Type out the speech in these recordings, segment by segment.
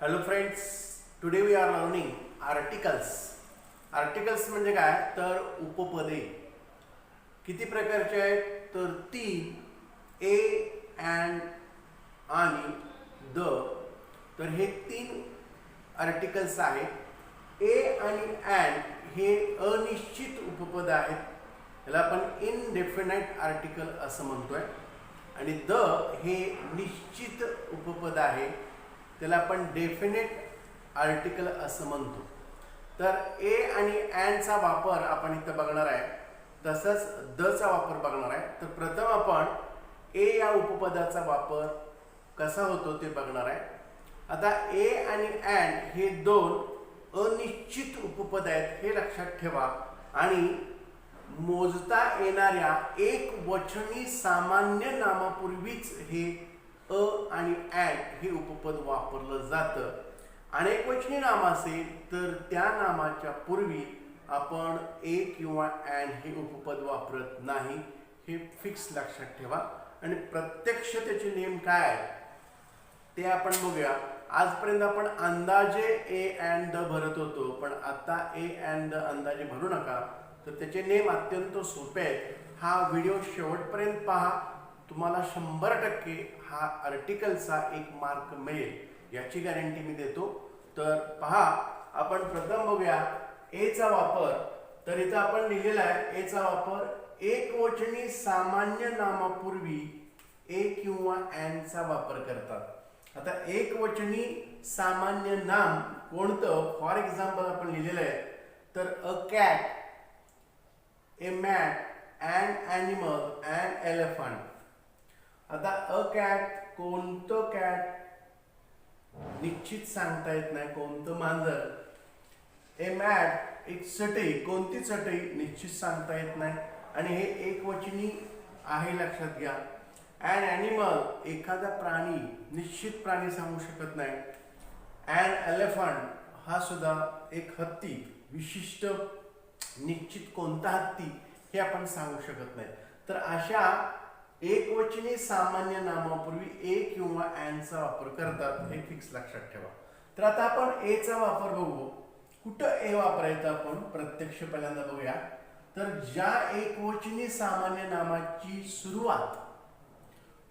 Hello friends, today we are learning articles. Articles म्हणजे काय तर उपपदे. किती प्रकारचे आहेत तर तीन. ए अँड आणि द. तर हे तीन आर्टिकल्स आहेत. ए आणि अँड हे अनिश्चित उपपद आहेत. याला आपण इनडेफिनाइट आर्टिकल असं म्हणतोय. आणि द हे निश्चित उपपद आहे, त्याला आपण डेफिनेट आर्टिकल असं म्हणतो. तर ए आणि अँडचा वापर आपण इथं बघणार आहे, तसंच दचा वापर बघणार आहे. तर प्रथम आपण ए या उपपदाचा वापर कसा होतो ते बघणार आहे. आता ए आणि अँड हे दोन अनिश्चित उपपद आहेत हे लक्षात ठेवा. आणि मोजता येणाऱ्या एक वचनी सामान्य नामापूर्वीच हे अ आणि अँड हे उपपद वापरलं जातं. अनेक वचनी नाम असेल तर त्या नामाच्या पूर्वी आपण ए किंवा अँड हे उपपद वापरत नाही, हे फिक्स लक्षात ठेवा. आणि प्रत्यक्ष त्याचे नियम काय आहेत ते आपण बघूया. आजपर्यंत आपण अंदाजे ए अँड द भरत होतो, पण आता ए अँड द अंदाजे भरू नका. तर त्याचे नियम अत्यंत सोपे आहेत. हा व्हिडिओ शेवटपर्यंत पहा, तुम्हाला 100% हा आर्टिकलचा एक मार्क मिळेल याची गॅरंटी मी देतो. तर पहा, आपण प्रथम बघूया एचा वापर. तर इथं आपण लिहिलेला आहे एचा वापर एकवचनी सामान्य नामापूर्वी ए किंवा अँडचा वापर करतात. आता एकवचनी सामान्य नाम कोणतं, फॉर एक्झाम्पल आपण लिहिलेलं आहे तर a cat, a mat, an animal, an elephant. आता अ कॅट कोणतं कॅट निश्चित सांगता येत नाही, कोणतं मांजर. ए मॅट एक चटई, कोणती चटई निश्चित सांगता येत नाही आणि हे एकवचनी आहे लक्षात घ्या. अँड ॲनिमल एखादा प्राणी, निश्चित प्राणी सांगू शकत नाही. अँड एलिफंट हा सुद्धा एक हत्ती, विशिष्ट निश्चित कोणता हत्ती हे आपण सांगू शकत नाही. तर अशा एकवचनी सामान्य नामापूर्वी ए किंवा अँडचा वापर करतात, हे फिक्स लक्षात ठेवा. तर आता आपण एचा वापर बघू. कुठं ए वापरायचं आपण प्रत्यक्ष पहिल्यांदा बघूया. तर ज्या एकवचनी सामान्य नामाची सुरुवात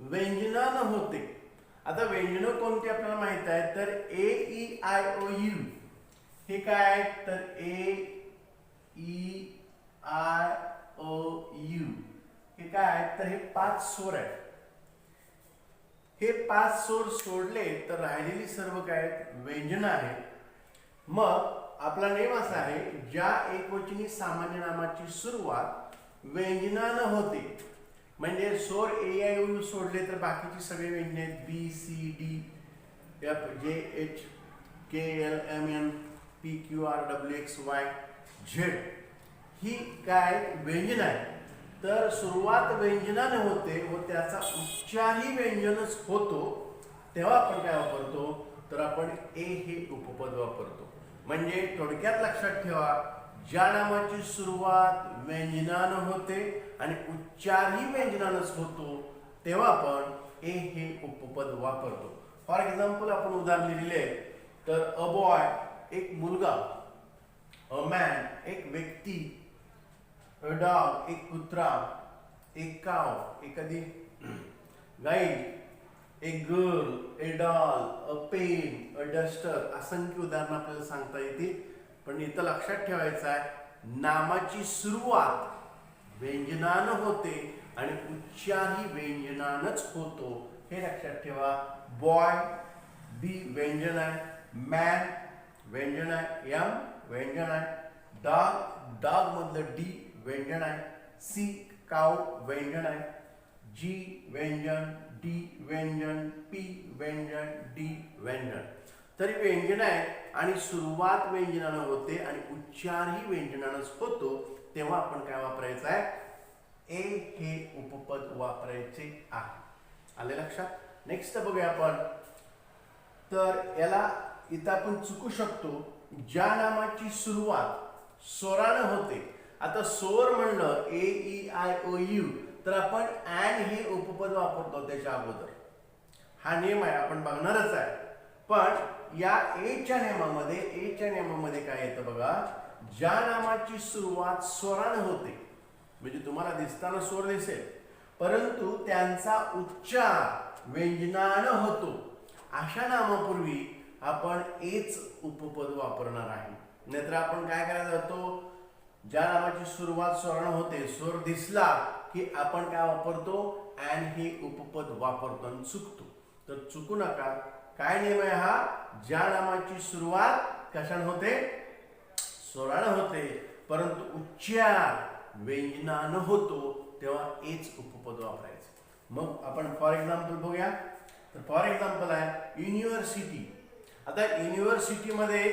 व्यंजनानं होते. आता व्यंजन कोणती आपल्याला माहित आहे तर ए ई आय ओ यू. हे काय तर ए ई आय ओ यू हे काय तर हे 5 स्वर आहेत. हे 5 स्वर सोडले तर राहिलेली सर्व काय व्यंजन आहेत. मग आपला नियम असा आहे, ज्या एकवचनी सामान्य नामाची सुरुवात व्यंजनानं होते, म्हणजे स्वर ए आय ओ यू सोडले तर बाकीची सगळे व्यंजन आहेत B C D F J H K L M N P Q R W X Y Z ही काय व्यंजन आहे. तर सुरुवात व्यंजनाने होते व त्याचा उच्चारही व्यंजनच होतो, तेव्हा आपण काय वापरतो तर आपण ए हे उपपद वापरतो. म्हणजे थोडक्यात लक्षात ठेवा, ज्या नामाची सुरुवात व्यंजनानं होते आणि उच्चारही व्यंजनानंच होतो तेव्हा आपण ए हे उपपद वापरतो. फॉर एक्झाम्पल आपण उदाहरण लिहिले तर अ बॉय एक मुलगा, अ मॅन एक व्यक्ती, अ डॉग एक कुत्रा, एक काव एखादी गाई, एक girl, a doll, a pen, a duster. असंख्य उदाहरणं आपल्याला सांगता येतील. पण इथं लक्षात ठेवायचं आहे, नामाची सुरुवात व्यंजनानं होते आणि उच्चारही व्यंजनानंच होतो, हे लक्षात ठेवा. बॉय बी व्यंजन आहे, मॅन व्यंजन आहे, यम व्यंजन आहे, डॉग डॉग मधलं डी व्यंजन आहे, सी काव व्यंजन आहे, जी व्यंजन, डी व्यंजन, पी व्यंजन, डी व्यंजन. तरी व्यंजन आहे आणि सुरुवात व्यंजनानं होते आणि उच्चारही व्यंजनानंच होतो, तेव्हा आपण काय वापरायचं आहे ए हे उपपद वापरायचे आहे. आले लक्षात. नेक्स्ट बघूया आपण. तर याला इथं आपण चुकू शकतो, ज्या नामाची सुरुवात स्वरानं होते. आता स्वर म्हणलं ए ई आय ओ यू तर आपण अँड हे उपपद वापरतो त्याच्या अगोदर. हा नियम आहे, आपण बघणारच आहे. पण या एच्या नियमामध्ये काय येतं बघा, ज्या नामाची सुरुवात स्वराने होते, म्हणजे तुम्हाला दिसताना स्वर दिसेल परंतु त्यांचा उच्चार व्यंजनाने होतो, अशा नामापूर्वी आपण एच उपपद वापरणार आहे. नाहीतर आपण काय करायला जातो, ज्या नामाची सुरुवात स्वराने होते, स्वर दिसला की आपण काय वापरतो, अँड हे उपपद वापरतो आणि चुकतो. तर चुकू नका. काय नियम आहे हा, ज्या नामाची सुरुवात कशाने होते, स्वराने होते, परंतु उच्चार व्यंजनाने होतो, तेव्हा एच उपपद वापरायचं. मग आपण फॉर एक्झाम्पल बघूया. तर फॉर एक्झाम्पल आहे युनिव्हर्सिटी. आता युनिव्हर्सिटी मध्ये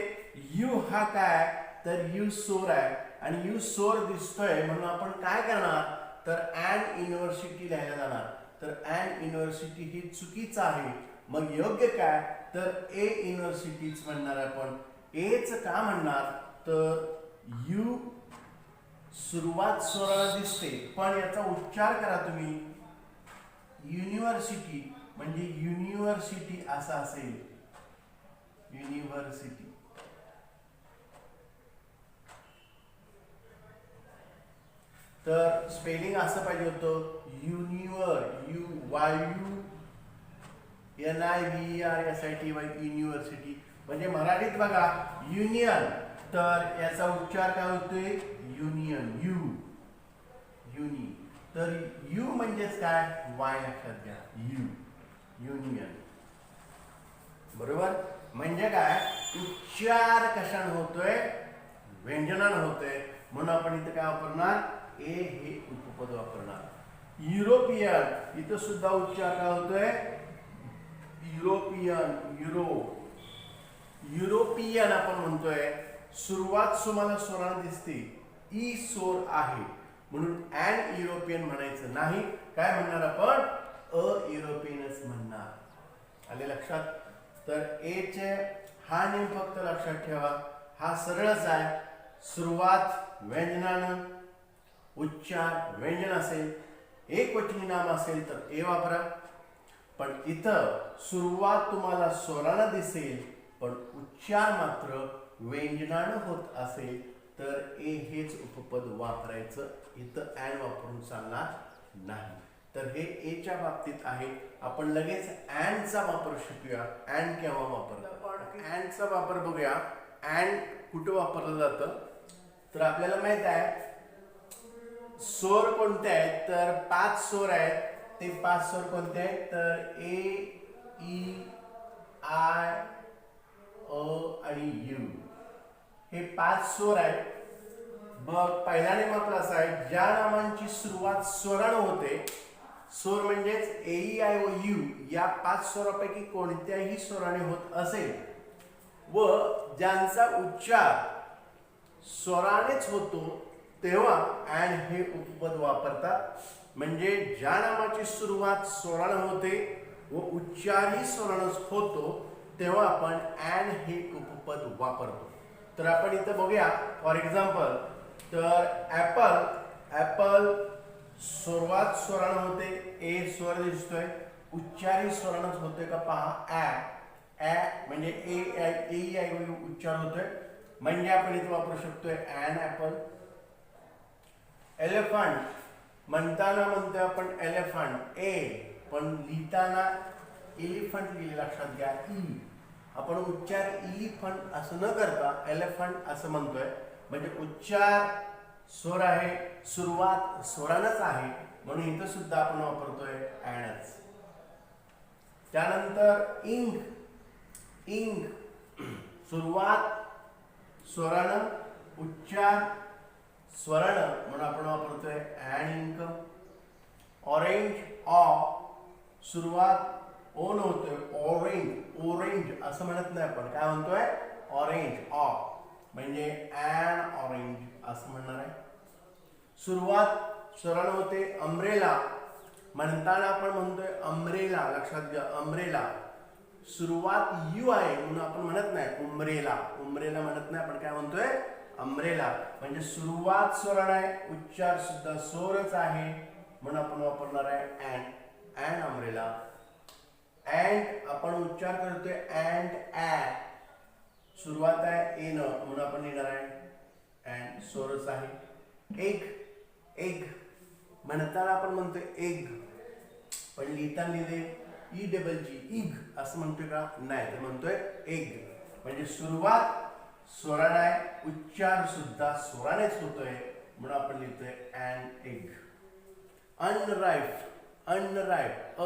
यू हा काय, तर यू स्वर आहे आणि यू स्वर दिसतोय म्हणून आपण काय करणार, तर अँड युनिव्हर्सिटी लिहायला जाणार. तर अँड युनिव्हर्सिटी ही चुकीचं आहे. मग योग्य काय, तर ए युनिव्हर्सिटीच म्हणणार आपण. एच का म्हणणार, तर यू सुरुवात स्वराला दिसते पण याचा उच्चार करा तुम्ही, युनिव्हर्सिटी म्हणजे युनिव्हर्सिटी असा असेल, युनिव्हर्सिटी. तर स्पेलिंग असं पाहिजे होतं, YUNIVERSITY, युनिव्हर्सिटी. म्हणजे मराठीत बघा युनियन, तर याचा उच्चार काय होतोय, युनियन, युनी. तर यू म्हणजेच काय, वाय लक्षात घ्या, युनियन. बरोबर. म्हणजे काय, उच्चार कशाने होतोय, व्यंजनाने होतोय, म्हणून आपण इथे काय वापरणार, ए हे उपपद वापरणार. युरोपियन, इथं सुद्धा उच्चार काय होतोय, युरोपियन, युरोपियन आपण म्हणतोय, सुरुवात तुम्हाला स्वराने दिसते, ई स्वर आहे म्हणून अँड युरोपियन म्हणायचं नाही. काय म्हणणार आपण, अ युरोपियनच म्हणणार. आले लक्षात. तर ए चे हा नियम फक्त लक्षात ठेवा, हा सरळच आहे. सुरुवात व्यंजनानं, उच्चार व्यंजन असेल, एकवचनी नाम असेल तर ए वापरा. पण इथं सुरुवात तुम्हाला स्वराने दिसेल पण उच्चार मात्र व्यंजनानं होत असेल तर ए हेच उपपद वापरायचं. इथं अँड वापरून चालणार नाही. तर हे ए च्या बाबतीत आहे. आपण लगेच अँडचा वापर शिकूया. अँड केव्हा वापरला, आपण अँडचा वापर बघूया. अँड कुठे वापरलं जातं, तर आपल्याला माहित आहे स्वर कोणते आहेत, तर 5 स्वर आहेत. ते 5 स्वर कोणते आहेत, तर ए, ई, आय, अ आणि यू, हे 5 स्वर आहेत. मग पहिला नियम आपला असा आहे, ज्या नामांची सुरुवात स्वराने होते, स्वर म्हणजेच ए, ई, आय व यू, या 5 स्वरापैकी कोणत्याही स्वराने होत असेल व ज्यांचा उच्चार स्वरानेच होतो, तेव्हा अँड हे उपपद वापरतात. म्हणजे ज्या नामाची सुरुवात स्वराने होते व उच्चारही स्वरानेच होतो, तेव्हा आपण अँड हे उपपद वापरतो. तर आपण इथं बघूया. फॉर एक्झाम्पल, तर ऍपल सुरुवात स्वराने होते, ए स्वर दिसतोय, उच्चारही स्वरानेच होतोय का पहा, ऍ म्हणजे ए उच्चार होतोय, म्हणजे आपण इथे वापरू शकतोय अँड ऍपल. एलिफंट म्हणताना म्हणतोय आपण एलिफंट, ए, पण लिहिताना एलिफंट लिहिले, लक्षात घ्या, ई. आपण उच्चार एलिफंट असं न करता एलिफंट असं म्हणतोय, म्हणजे उच्चार स्वर आहे, सुरुवात स्वरानच आहे, म्हणून इथं सुद्धा आपण वापरतोय अँडच. त्यानंतर इंक, सुरुवात स्वरानं, उच्चार स्वरानं, म्हणून आपण वापरतोय अँड इंक. ऑरेंज, सुरुवात ओ न होतोय, ओरेंज असं म्हणत नाही आपण, काय म्हणतोय, ऑरेंज, म्हणजे अँड ऑरेंज असं म्हणणार आहे. सुरुवात स्वरानं होते. अम्ब्रेला म्हणताना आपण म्हणतोय अम्ब्रेला, लक्षात घ्या, अम्ब्रेला, सुरुवात यू आहे म्हणून आपण म्हणत नाही उम्ब्रेला म्हणत नाही, आपण काय म्हणतोय, अम्ब्रेला. म्हणजे सुरुवात स्वराने आहे, उच्चार सुद्धा स्वरच आहे, म्हणून आपण वापरणार आहे अँड अम्ब्रेला. अँड आपण उच्चार करतोय अँड सुरुवात आहे ए न म्हणून आपण लिहिणार आहे अँड सोरस आहे. एग, एग म्हणताना आपण म्हणतोय एग, पण लिहिताना लिहिले ई डबल जी इग असं म्हणतोय का? नाही, तर म्हणतोय एग. म्हणजे सुरुवात स्वराने आहे, उच्चार सुद्धा स्वरानेच होतोय म्हणून आपण लिहितोय अँड एग. अनराईप, अनराईप अ,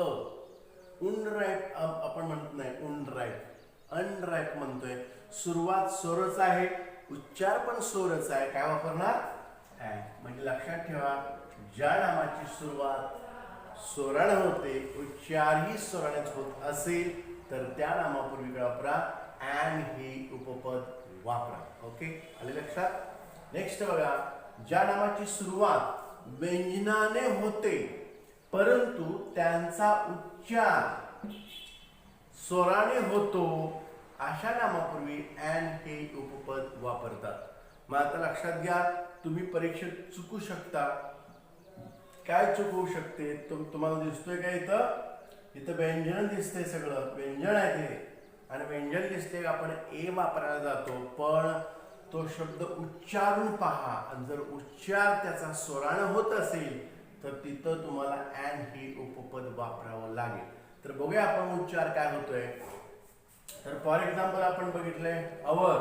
उनराईप आपण म्हणत नाही, उनराईप, अनराईप म्हणतोय. सुरुवात सोरच आहे, उच्चार पण सोरच आहे. काय वापरणार? अँड. म्हणजे लक्षात ठेवा, ज्या नामाची सुरुवात स्वराने होते, उच्चारही स्वरानेच होत असेल तर त्या नामापूर्वी काय वापरा? अँड ही उपपद वापरा. ओके, आले लक्षात? नेक्स्ट बघा, ज्या नामाची सुरुवात व्यंजनाने होते परंतु त्यांचा उच्चार स्वराने होतो अशा नामापूर्वी अँड हे उपपद वापरतात. मग आता लक्षात घ्या, तुम्ही परीक्षेत चुकू शकता. काय चुकवू शकते? तुम्हाला दिसतोय का इथं व्यंजन दिसते, सगळं व्यंजन आहे ते, आणि व्यंजन दिसते आपण ए वापरायला जातो, पण तो शब्द उच्चारून पहा, आणि जर उच्चार त्याचा स्वराने होत असेल तर तिथं तुम्हाला अँड हे उपपद वापरावं लागेल. तर बघूया आपण उच्चार काय होतोय. तर फॉर एक्झाम्पल आपण बघितलंय अवर.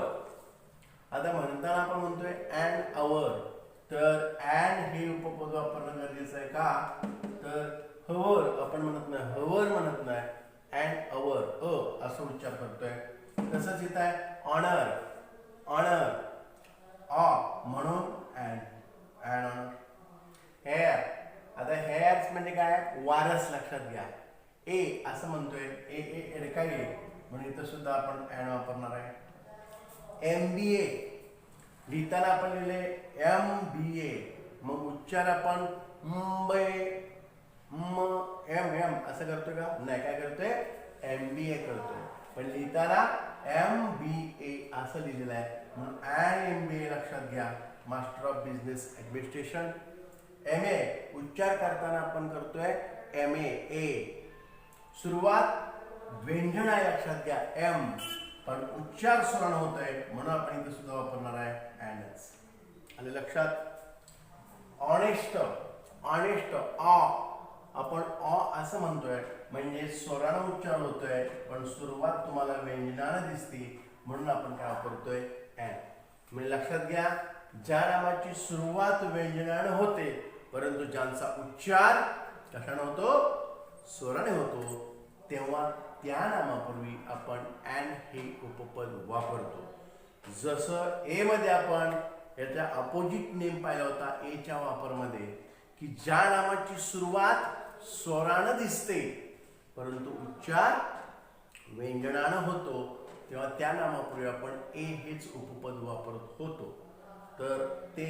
आता म्हणताना आपण म्हणतोय अँड अवर, तर अँड हे उपपद वापरणं गरजेचं आहे का? तर हवर आपण म्हणत नाही, हवर म्हणत नाही, अँड अवर अ असं उच्चार करतोय. तसंच इथं आहे ऑनर, ऑनर ऑ म्हणून अँड, अँड ऑनर. हेअर, आता हेअर्स म्हणजे काय? वारस. लक्षात घ्या, ए असं म्हणतोय, ए ए एडका ए म्हणून इथं सुद्धा आपण अँड वापरणार आहे. MBA लिहिताना आपण लिहिले MBA, मग उच्चार आपण मुंबई म एम एम असं करतोय का? नाही, काय करतोय? MBA करतोय, पण लिहिताना MBA असं लिहिलेलं आहे म्हणून अँड MBA लक्षात घ्या. Master of business administration. MA उच्चार करताना आपण करतोय MA ए. सुरुवात व्यंजन आहे, लक्षात घ्या एम, पण उच्चार स्वराने होत आहे म्हणून आपण इथे सुद्धा वापरणार आहे अँडच. आले लक्षात? ऑनेस्ट, ऑनेस्ट ऑ आपण ऑ असं म्हणतोय, म्हणजे स्वराने उच्चार होतोय पण सुरुवात तुम्हाला व्यंजनाने दिसते म्हणून आपण काय वापरतोय? अँड. म्हणजे लक्षात घ्या, ज्या नामाची सुरुवात व्यंजनाने होते परंतु ज्यांचा उच्चार कशाने होतो? स्वराने होतो, तेव्हा त्या नामापूर्वी आपण अँड हे उपपद वापरतो. जसं ए मध्ये आपण याचा अपोजिट नेम पाहिला होता एच्या वापरमध्ये, की ज्या नामाची सुरुवात स्वराने दिसते परंतु उच्चार व्यंजनाने होतो, तेव्हा त्या नामापूर्वी आपण ए हेच उपपद वापरत होतो. तर ते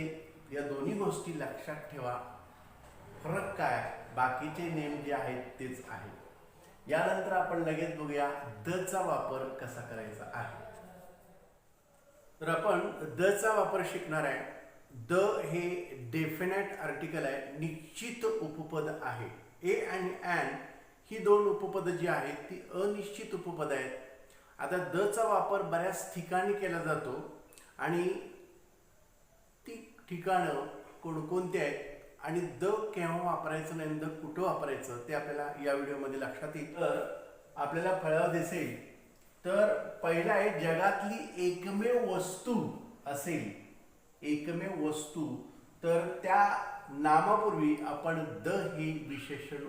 या दोन्ही गोष्टी लक्षात ठेवा. फरक काय? बाकीचे नेम जे आहेत तेच आहेत. यानंतर आपण लगेच बघूया द चा वापर कसा करायचा आहे. तर आपण द चा वापर शिकणार आहे. द हे डेफिनेट आर्टिकल आहे, निश्चित उपपद आहे. ए आणि अँड ही दोन उपपद जी आहेत ती अनिश्चित उपपद आहेत. आता द चा वापर बऱ्याच ठिकाणी केला जातो आणि ती ठिकाणं कोणकोणती आहेत आणि द केव्हा वापरायचं नाही, द कुठं वापरायचं ते आपल्याला या व्हिडिओमध्ये लक्षात येईल. तर आपल्याला फळं दिसेल. तर पहिला आहे जगातली एकमेव वस्तू असेल, एकमेव वस्तू, तर त्या नामापूर्वी आपण द हे विशेषण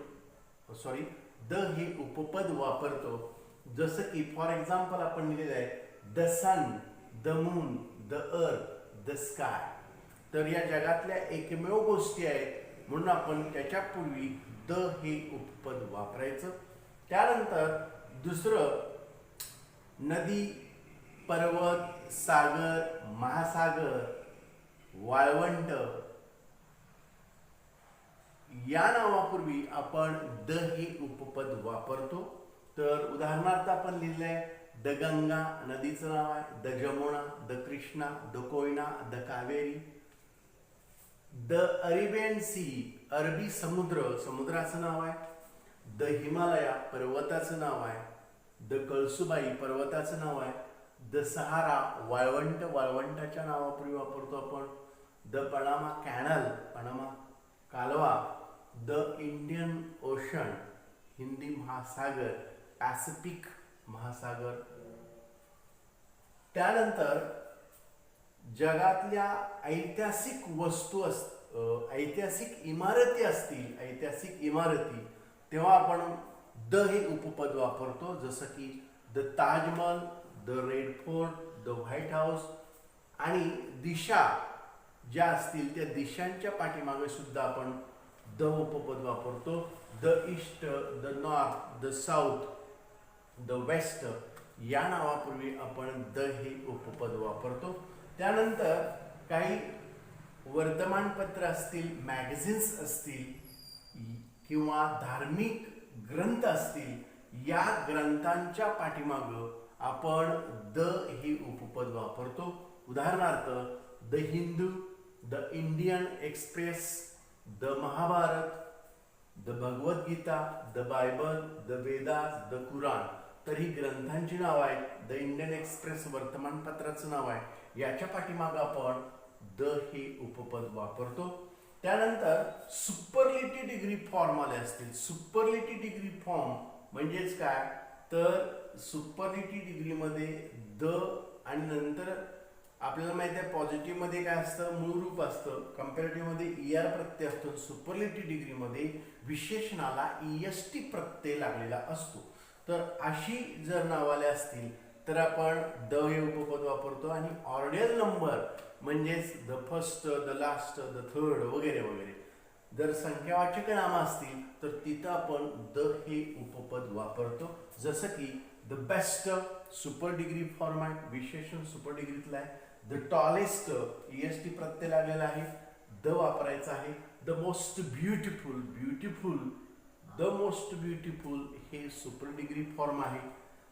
द हे उपपद वापरतो. जसं की फॉर एक्झाम्पल आपण लिहिलेलं आहे the sun, the moon, the earth, the sky. तर या जगातल्या एकमेव गोष्टी आहेत म्हणून आपण त्याच्यापूर्वी द हे उपपद वापरायचं. त्यानंतर दुसरं नदी, पर्वत, सागर, महासागर, वाळवंट या नावापूर्वी आपण द हे उपपद वापरतो. तर उदाहरणार्थ आपण लिहिलंय द गंगा नदीचं नाव आहे, the Jamuna, the Krishna, the Koyna, the Kaveri, the Arabian sea अरबी समुद्र समुद्राचं नाव आहे, द हिमालया पर्वताचं नाव आहे, द कळसुबाई पर्वताचं नाव आहे, द सहारा वाळवंट, वाळवंटाच्या नावापूर्वी वापरतो आपण. द पनामा कॅनल, पनामा कालवा. द इंडियन ओशन, हिंदी महासागर, पॅसिफिक महासागर. त्यानंतर जगातल्या ऐतिहासिक वस्तू ऐतिहासिक इमारती असतील, ऐतिहासिक इमारती, तेव्हा आपण द हे उपपद वापरतो. जसं की the Taj Mahal, the red fort, the white house. आणि दिशा ज्या असतील त्या दिशांच्या पाठीमागे सुद्धा आपण द उपपद वापरतो. The east, the north, the south, the west या नावापूर्वी आपण द हे उपपद वापरतो. त्यानंतर काही वर्तमानपत्र असतील, मॅगझिन्स असतील किंवा धार्मिक ग्रंथ असतील, या ग्रंथांच्या पाठीमागं आपण द हे उपपद वापरतो. उदाहरणार्थ the Hindu, the Indian Express, the Mahabharat, the Bhagavad Gita, the Bible, the Vedas, the Quran. तर ही ग्रंथांची नाव आहेत. द इंडियन एक्सप्रेस वर्तमानपत्राचं नाव आहे. याच्या पाठीमागं आपण द हे उपपद वापरतो. त्यानंतर सुपरलेटिव्ह डिग्री फॉर्म आले असतील. सुपरलेटिव्ह डिग्री फॉर्म म्हणजेच काय, तर सुपरलेटिव्ह डिग्रीमध्ये द आणि नंतर आपल्याला माहिती आहे पॉझिटिव्हमध्ये काय असतं, मूळ रूप असतं. कंपॅरेटिव्हमध्ये ER प्रत्यय असतो. सुपरलेटिव्ह डिग्रीमध्ये विशेषणाला EST प्रत्यय लागलेला असतो. तर अशी जर नावाले असतील तर आपण द हे उपपद वापरतो. आणि ऑर्डिनल नंबर म्हणजेच the first, the last, the third वगैरे वगैरे जर संख्यावाचक नामं असतील तर तिथं आपण द हे उपपद वापरतो. जसं की the best super degree form आहे, विशेषण सुपर डिग्रीतला आहे. द टॉलेस्ट EST प्रत्यय लागलेला आहे, द वापरायचा आहे. The most beautiful, beautiful, the most beautiful हे सुपर डिग्री फॉर्म आहे.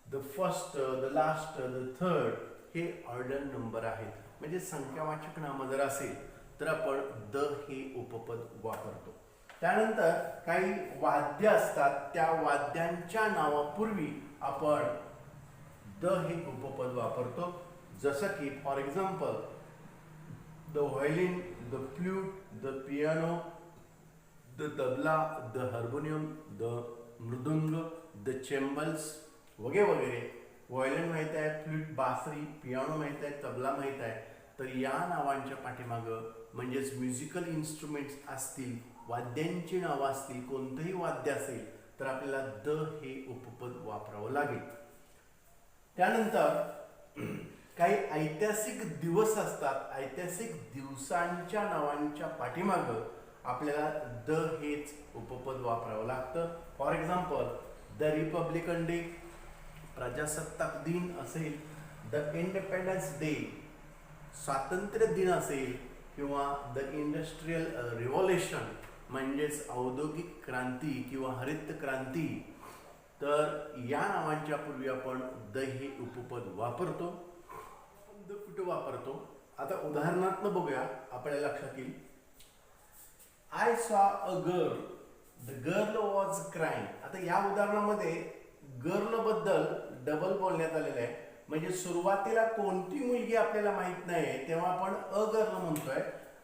The first, the last, the third हे ऑर्डर नंबर आहेत. म्हणजे संख्यावाचक नामं जर असेल तर आपण द हे उपपद वापरतो. त्यानंतर काही वाद्य असतात, त्या वाद्यांच्या नावापूर्वी आपण द हे उपपद वापरतो. जसं की for example the violin, the flute, the piano, the tabla, the harmonium, the mridang, the cymbals वगैरे वगैरे. व्हायोलिन माहीत आहे, फ्लूट बासरी, पियानो माहीत आहे, तबला माहीत आहे. तर या नावांच्या पाठीमागं म्हणजेच म्युझिकल इन्स्ट्रुमेंट्स असतील, वाद्यांची नावं असतील, कोणतंही वाद्य असेल तर आपल्याला द हे उपपद वापरावं लागेल. त्यानंतर काही ऐतिहासिक दिवस असतात, ऐतिहासिक दिवसांच्या नावांच्या पाठीमागं आपल्याला द हेच उपपद वापरावं लागतं. For example the Republican day, प्रजासत्ताक दिन असेल, द इंडिपेंडन्स डे स्वातंत्र्य दिन असेल, किंवा द इंडस्ट्रियल रिव्हॉल्युशन म्हणजेच औद्योगिक क्रांती किंवा हरित क्रांती. तर या नावांच्या पूर्वी आपण द हे उपपद वापरतो. द कुठे वापरतो आता उदाहरणार्थ बघूया, आपल्याला लक्षात येईल. I saw a girl, the girl was crying. आता या उदाहरणामध्ये गर्ल बद्दल डबल बोलण्यात आलेलं आहे. म्हणजे सुरुवातीला कोणती मुलगी आपल्याला माहित नाही तेव्हा आपण अ गर्ल म्हणतोय.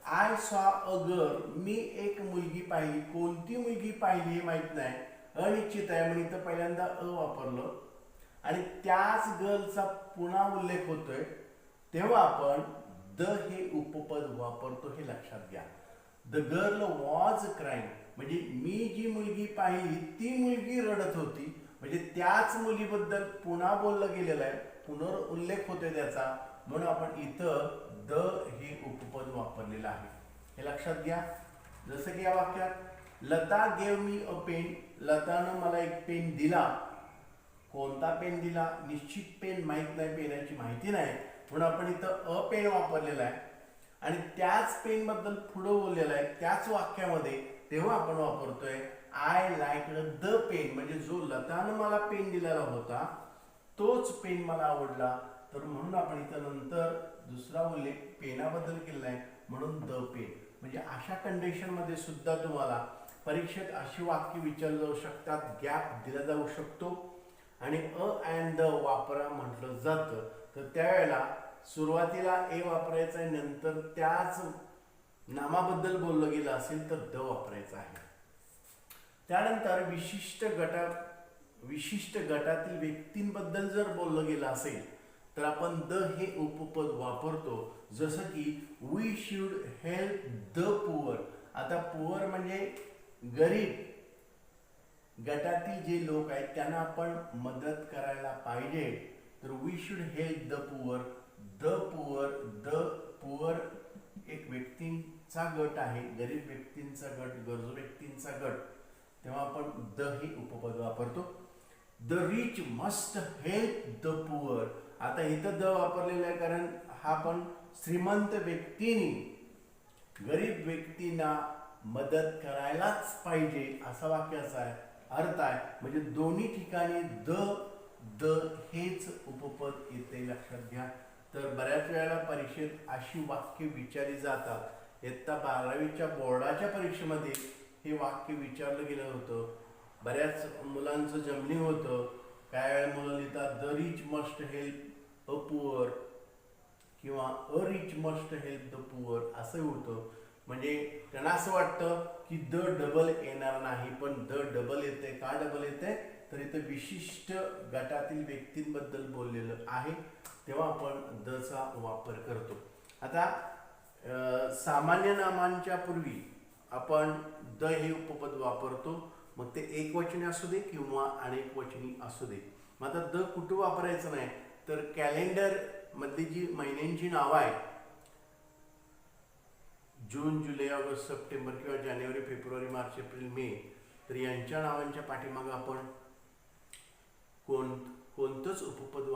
आय सॉ अ गर्ल, मी एक मुलगी पाहिली. कोणती मुलगी पाहिली हे माहित नाही, अनिश्चित आहे म्हणून इथं पहिल्यांदा अ वापरलं. आणि त्याच गर्लचा पुन्हा उल्लेख होतोय तेव्हा आपण द हे उपपद वापरतो, हे लक्षात घ्या. द गर्ल वॉज क्राईंग म्हणजे मी जी मुलगी पाहिली ती मुलगी रडत होती. म्हणजे त्याच मुलीबद्दल पुन्हा बोललं गेलेलं आहे, पुनरुल्लेख होतोय त्याचा, म्हणून आपण इथं द हे उपपद वापरलेलं आहे, हे लक्षात घ्या. जसं की या वाक्यात लता गेव मी अ पेन, लतानं मला एक पेन दिला. कोणता पेन दिला, निश्चित पेन माहीत नाही, पेनाची माहिती नाही, म्हणून आपण इथं अ पेन वापरलेला आहे. आणि त्याच पेन बद्दल पुढं बोललेलं आहे त्याच वाक्यामध्ये, तेव्हा आपण वापरतोय आय लाईक द पेन म्हणजे जो लतानं मला पेन दिलेला होता तोच पेन मला आवडला. तर म्हणून आपण इथं नंतर दुसरा उल्लेख पेनाबद्दल केलेला आहे, म्हणून द पेन. म्हणजे अशा कंडिशनमध्ये सुद्धा तुम्हाला परीक्षेत अशी वाक्य विचारली जाऊ शकतात, गॅप दिला जाऊ शकतो आणि अ अँड द वापरा म्हटलं जातं. तर त्यावेळेला सुरुवातीला ए वापरायचा आहे, नंतर त्याच नामाबद्दल बोललं गेलं असेल तर द वापरायचं आहे. त्यानंतर विशिष्ट गटातील व्यक्तींबद्दल जर बोललं गेलं असेल तर आपण द हे उपपद वापरतो. जसं की we should help the poor. आता पुअर म्हणजे गरीब गटातील जे लोक आहेत त्यांना आपण मदत करायला पाहिजे. तर we should help the poor. The poor एक व्यक्तींचा गट आहे, गरीब व्यक्तींचा गट, गरजू व्यक्तींचा गट, तेव्हा आपण द हे उपपद वापरतो. The rich must help the poor. आता इथं द वापरलेलं आहे कारण हा पण श्रीमंत व्यक्तीने गरीब व्यक्तींना मदत करायलाच पाहिजे असा वाक्याचा आहे अर्थ आहे. म्हणजे दोन्ही ठिकाणी द हेच उपपद येते, लक्षात घ्या. तर बऱ्याच वेळेला परीक्षेत अशी वाक्य विचारली जातात. इयत्ता 12वीच्या बोर्डाच्या परीक्षेमध्ये हे वाक्य विचारलं गेलं होतं. बऱ्याच मुलांचं जमली होतं. काय वेळा मुलं लिहितात the rich must help a poor किंवा a rich must help the poor असं होतं. म्हणजे त्यांना असं वाटतं की द डबल येणार नाही, पण द डबल येते. का डबल येते तर इथं विशिष्ट गटातील व्यक्तींबद्दल बोललेलं आहे, तेव्हा आपण द चा वापर करतो. आता सामान्य नामांच्या पूर्वी आपण द हे उपपद वापरतो, मग ते एकवचनी असू दे किंवा अनेकवचनी असू दे. मग आता द कुठं वापरायचं नाही तर कॅलेंडर मधली जी महिन्यांची नावं आहेत, जून, जुलै, ऑगस्ट, सप्टेंबर किंवा जानेवारी, फेब्रुवारी, मार्च, एप्रिल, मे, तर यांच्या नावांच्या पाठीमागे आपण कोणतंच उपपद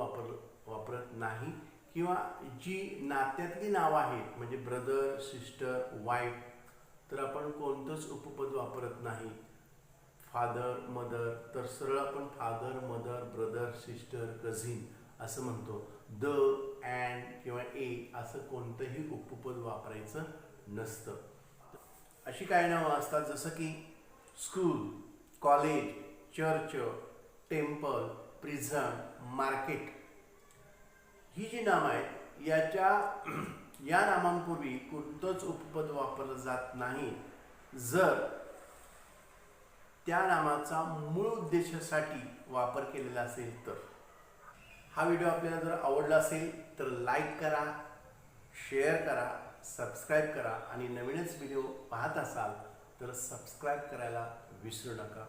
वापरत नाही. किंवा जी नात्यातली नावं आहेत म्हणजे ब्रदर, सिस्टर, वाईफ, तर आपण कोणतंच उपपद वापरत नाही. फादर, मदर, तर सरळ आपण father, mother, brother, sister, cousin असं म्हणतो. द, अँड किंवा ए असं कोणतंही उपपद वापरायचं नसतं. अशी काही नावं असतात जसं की school, college, church, temple, prison, market. ही जी नावं आहेत या नामांपूर्वी कोणतंच उपपद वापरलं जात नाही जर त्या नामाचा मूळ उद्देशासाठी वापर केलेला असेल तर. हा व्हिडिओ आपल्याला जर आवडला असेल तर लाईक करा, शेअर करा, सबस्क्राईब करा आणि नवीनच व्हिडिओ पाहत असाल तर सबस्क्राईब करायला विसरू नका.